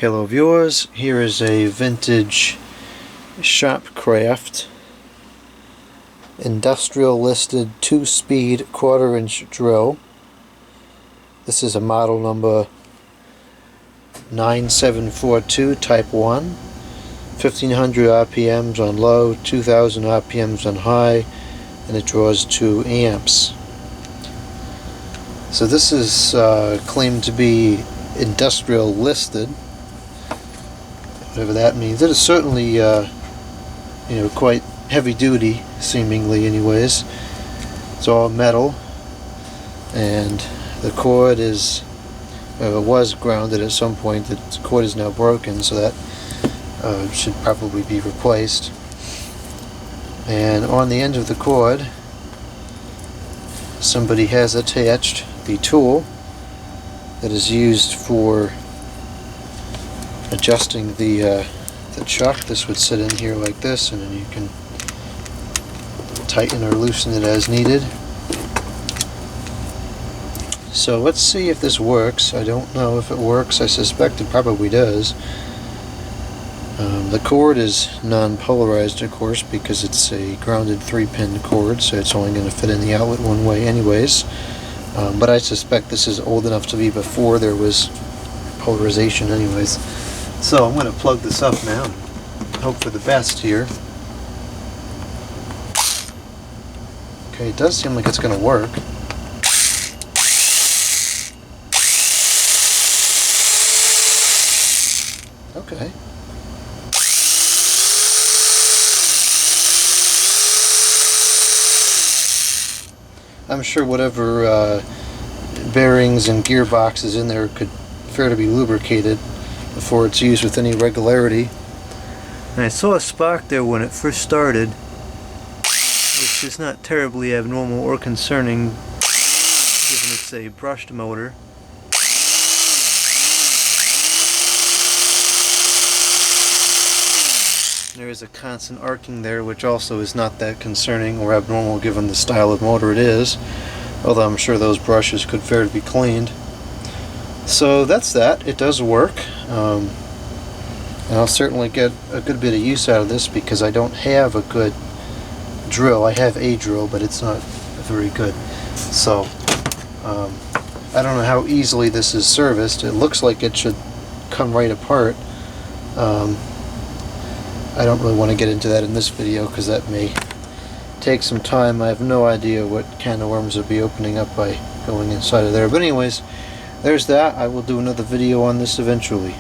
Hello viewers, here is a vintage Shopcraft industrial listed 2-speed 1/4-inch drill. This is a model number 9742 type 1, 1500 RPMs on low, 2000 RPMs on high, and it draws 2 amps. So this is claimed to be industrial listed, whatever that means. It is certainly quite heavy duty, seemingly anyways. It's all metal, and the cord is was grounded at some point. The cord is now broken, so that should probably be replaced. And on the end of the cord somebody has attached the tool that is used for adjusting the chuck. This would sit in here like this, and then you can tighten or loosen it as needed. So let's see if this works. I don't know if it works. I suspect it probably does. The cord is non-polarized, of course, because it's a grounded 3-pin cord, so it's only going to fit in the outlet one way anyways. But I suspect this is old enough to be before there was polarization anyways. So I'm going to plug this up now and hope for the best here. Okay, it does seem like it's going to work. Okay. I'm sure whatever bearings and gearboxes in there could fairly be lubricated before it's used with any regularity. And I saw a spark there when it first started, which is not terribly abnormal or concerning given it's a brushed motor. There is a constant arcing there, which also is not that concerning or abnormal given the style of motor it is, although I'm sure those brushes could fairly be cleaned. So that's that. It does work, and I'll certainly get a good bit of use out of this because I don't have a good drill. I have a drill, but it's not very good. So I don't know how easily this is serviced. It looks like it should come right apart. I don't really want to get into that in this video because that may take some time. I have no idea what can of worms will be opening up by going inside of there. But anyways, there's that. I will do another video on this eventually.